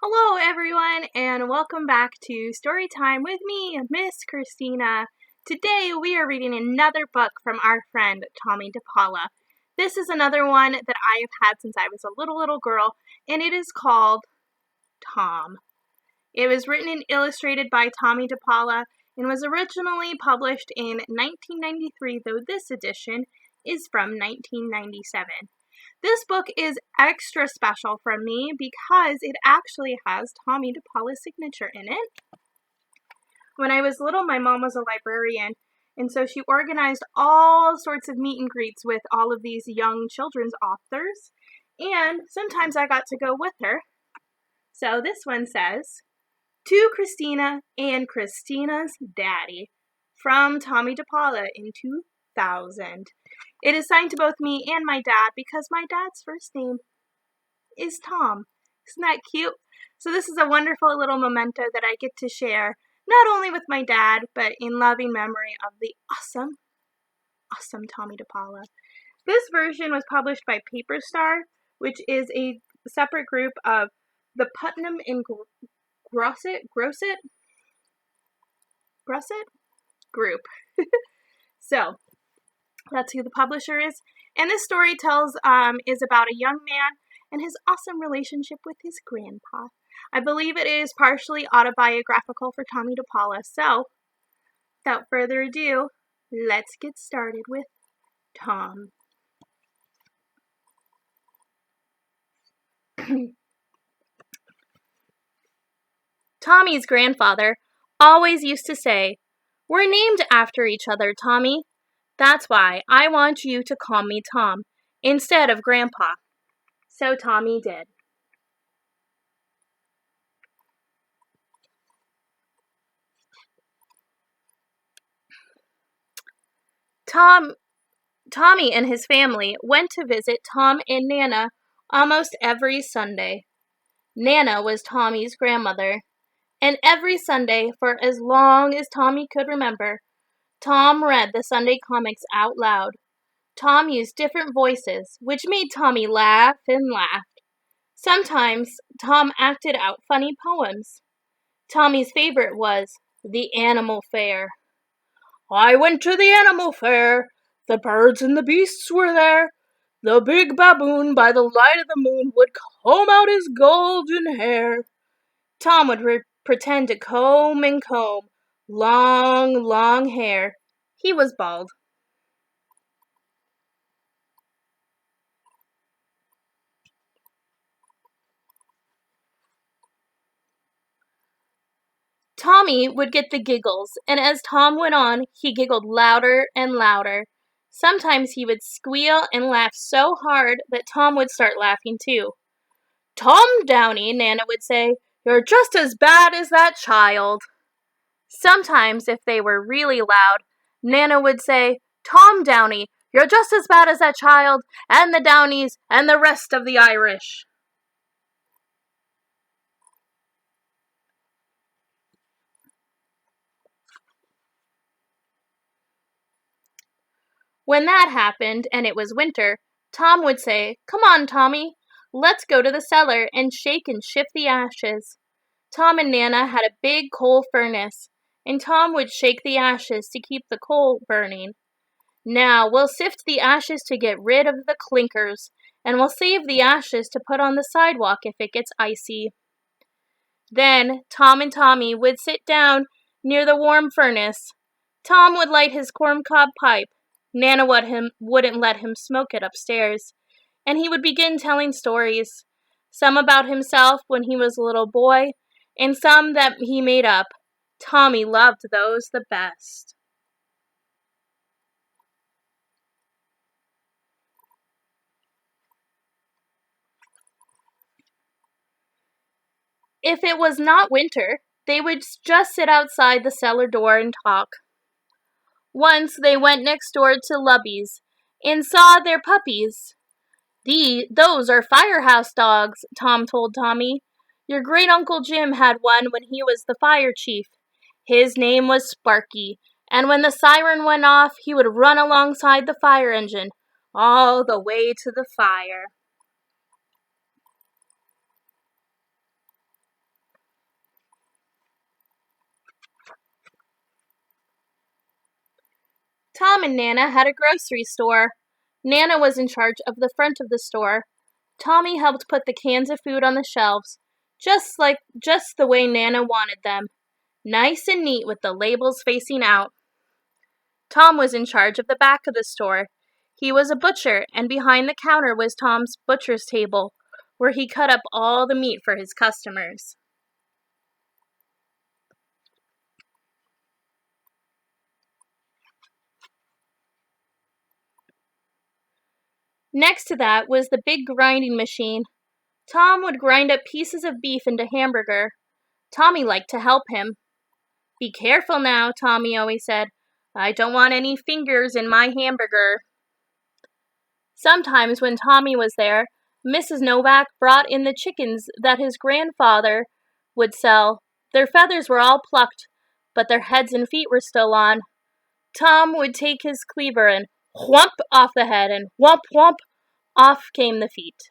Hello everyone and welcome back to Story Time with me, Miss Christina. Today we are reading another book from our friend Tomie DePaola. This is another one that I have had since I was a little girl, and it is called Tom. It was written and illustrated by Tomie DePaola and was originally published in 1993, though this edition is from 1997. This book is extra special for me because it actually has Tomie DePaola's signature in it. When I was little, my mom was a librarian, and so she organized all sorts of meet and greets with all of these young children's authors, and sometimes I got to go with her. So this one says, "To Christina and Christina's Daddy," from Tomie DePaola in 2000. It is signed to both me and my dad because my dad's first name is Tom. Isn't that cute? So this is a wonderful little memento that I get to share, not only with my dad, but in loving memory of the awesome Tomie DePaola. This version was published by Paper Star, which is a separate group of the Putnam and Grosset group. So that's who the publisher is. And this story is about a young man and his awesome relationship with his grandpa. I believe it is partially autobiographical for Tomie DePaola. So, without further ado, let's get started with Tom. Tommy's grandfather always used to say, "We're named after each other, Tommy. That's why I want you to call me Tom instead of Grandpa." So Tommy did. Tommy and his family went to visit Tom and Nana almost every Sunday. Nana was Tommy's grandmother, and every Sunday, for as long as Tommy could remember, Tom read the Sunday comics out loud. Tom used different voices, which made Tommy laugh and laugh. Sometimes Tom acted out funny poems. Tommy's favorite was The Animal Fair. "I went to the animal fair. The birds and the beasts were there. The big baboon by the light of the moon would comb out his golden hair." Tom would pretend to comb and comb long hair. He was bald. Tommy would get the giggles, and as Tom went on, he giggled louder and louder. Sometimes he would squeal and laugh so hard that Tom would start laughing too. "Tom Downy," Nana would say, "you're just as bad as that child." Sometimes, if they were really loud, Nana would say, "Tom Downy, you're just as bad as that child, and the Downies, and the rest of the Irish." When that happened, and it was winter, Tom would say, "Come on, Tommy, let's go to the cellar and shake and shift the ashes." Tom and Nana had a big coal furnace, and Tom would shake the ashes to keep the coal burning. "Now, we'll sift the ashes to get rid of the clinkers, and we'll save the ashes to put on the sidewalk if it gets icy." Then Tom and Tommy would sit down near the warm furnace. Tom would light his corncob pipe. Nana wouldn't let him smoke it upstairs, and he would begin telling stories, some about himself when he was a little boy, and some that he made up. Tommy loved those the best. If it was not winter, they would just sit outside the cellar door and talk. Once they went next door to Lubby's and saw their puppies. "Those are Firehouse Dogs," Tom told Tommy. "Your great Uncle Jim had one when he was the fire chief. His name was Sparky, and when the siren went off, he would run alongside the fire engine, all the way to the fire." Tom and Nana had a grocery store. Nana was in charge of the front of the store. Tommy helped put the cans of food on the shelves, just the way Nana wanted them, nice and neat with the labels facing out. Tom was in charge of the back of the store. He was a butcher, and behind the counter was Tom's butcher's table, where he cut up all the meat for his customers. Next to that was the big grinding machine. Tom would grind up pieces of beef into hamburger. Tommy liked to help him. "Be careful now," Tommy always said. "I don't want any fingers in my hamburger." Sometimes when Tommy was there, Mrs. Novak brought in the chickens that his grandfather would sell. Their feathers were all plucked, but their heads and feet were still on. Tom would take his cleaver and whomp off the head, and whomp whomp, off came the feet.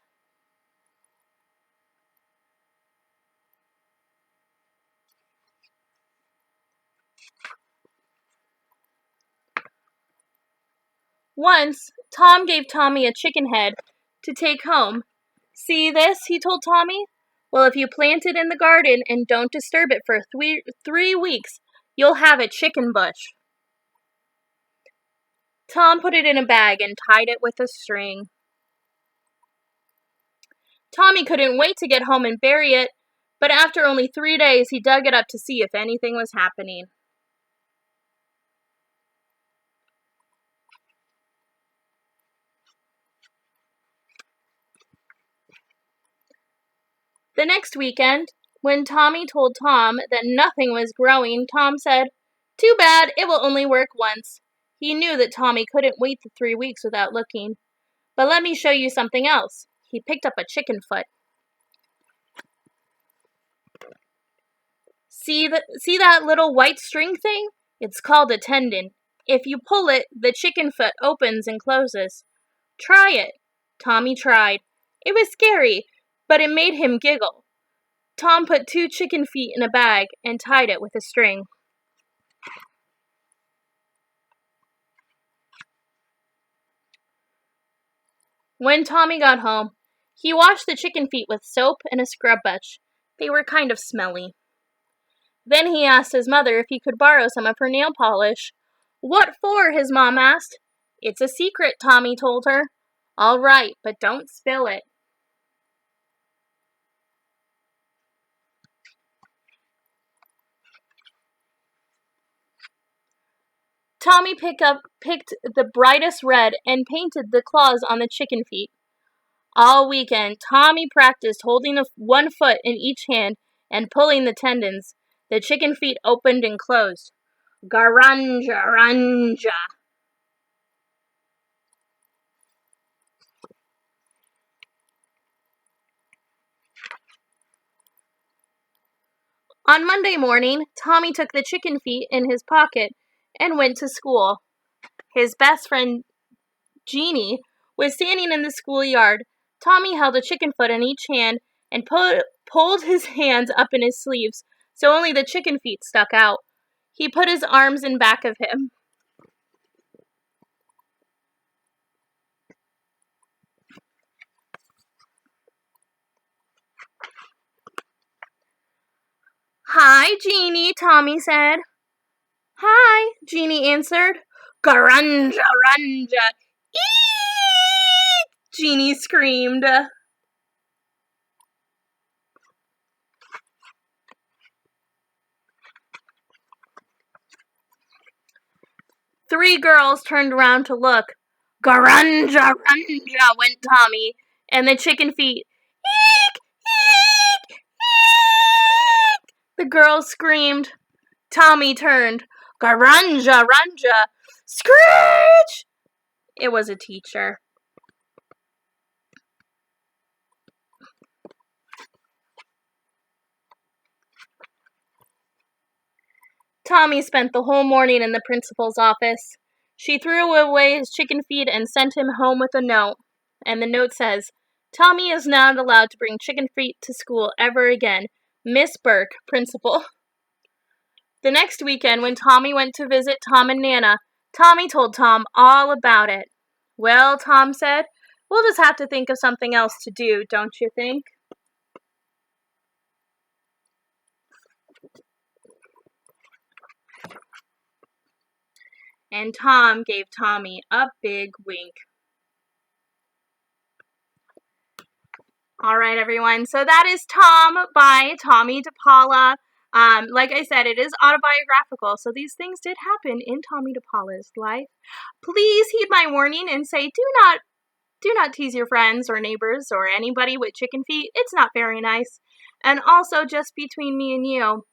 Once, Tom gave Tommy a chicken head to take home. "See this?" he told Tommy. "Well, if you plant it in the garden and don't disturb it for 3 weeks, you'll have a chicken bush." Tom put it in a bag and tied it with a string. Tommy couldn't wait to get home and bury it, but after only 3 days, he dug it up to see if anything was happening. The next weekend, when Tommy told Tom that nothing was growing, Tom said, "Too bad, it will only work once." He knew that Tommy couldn't wait the 3 weeks without looking. "But let me show you something else." He picked up a chicken foot. See that little white string thing? It's called a tendon. If you pull it, the chicken foot opens and closes. Try it." Tommy tried. It was scary, but it made him giggle. Tom put 2 chicken feet in a bag and tied it with a string. When Tommy got home, he washed the chicken feet with soap and a scrub brush. They were kind of smelly. Then he asked his mother if he could borrow some of her nail polish. "What for?" his mom asked. "It's a secret," Tommy told her. "All right, but don't spill it." Tommy picked the brightest red and painted the claws on the chicken feet. All weekend, Tommy practiced holding one foot in each hand and pulling the tendons. The chicken feet opened and closed. Garanja, ranja. On Monday morning, Tommy took the chicken feet in his pocket and went to school. His best friend, Jeannie, was standing in the schoolyard. Tommy held a chicken foot in each hand and pulled his hands up in his sleeves so only the chicken feet stuck out. He put his arms in back of him. "Hi, Jeannie," Tommy said. "Hi," Jeannie answered. "Garanja, ranja, eek!" Jeannie screamed. Three girls turned around to look. "Garanja, ranja," went Tommy, and the chicken feet. "Eek! Eek! Eek!" The girls screamed. Tommy turned. "Garanja, ranja, screech!" It was a teacher. Tommy spent the whole morning in the principal's office. She threw away his chicken feet and sent him home with a note. And the note says, "Tommy is not allowed to bring chicken feet to school ever again. Miss Burke, principal." The next weekend, when Tommy went to visit Tom and Nana, Tommy told Tom all about it. Well, Tom said, we'll just have to think of something else to do, don't you think? And Tom gave Tommy a big wink. All right, everyone. So that is Tom by Tomie DePaola. Like I said, it is autobiographical, so these things did happen in Tomie DePaola's life. Please heed my warning and say, do not tease your friends or neighbors or anybody with chicken feet. It's not very nice. And also, just between me and you,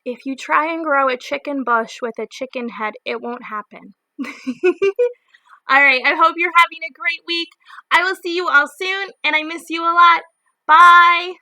if you try and grow a chicken bush with a chicken head, it won't happen. All right, I hope you're having a great week. I will see you all soon, and I miss you a lot. Bye.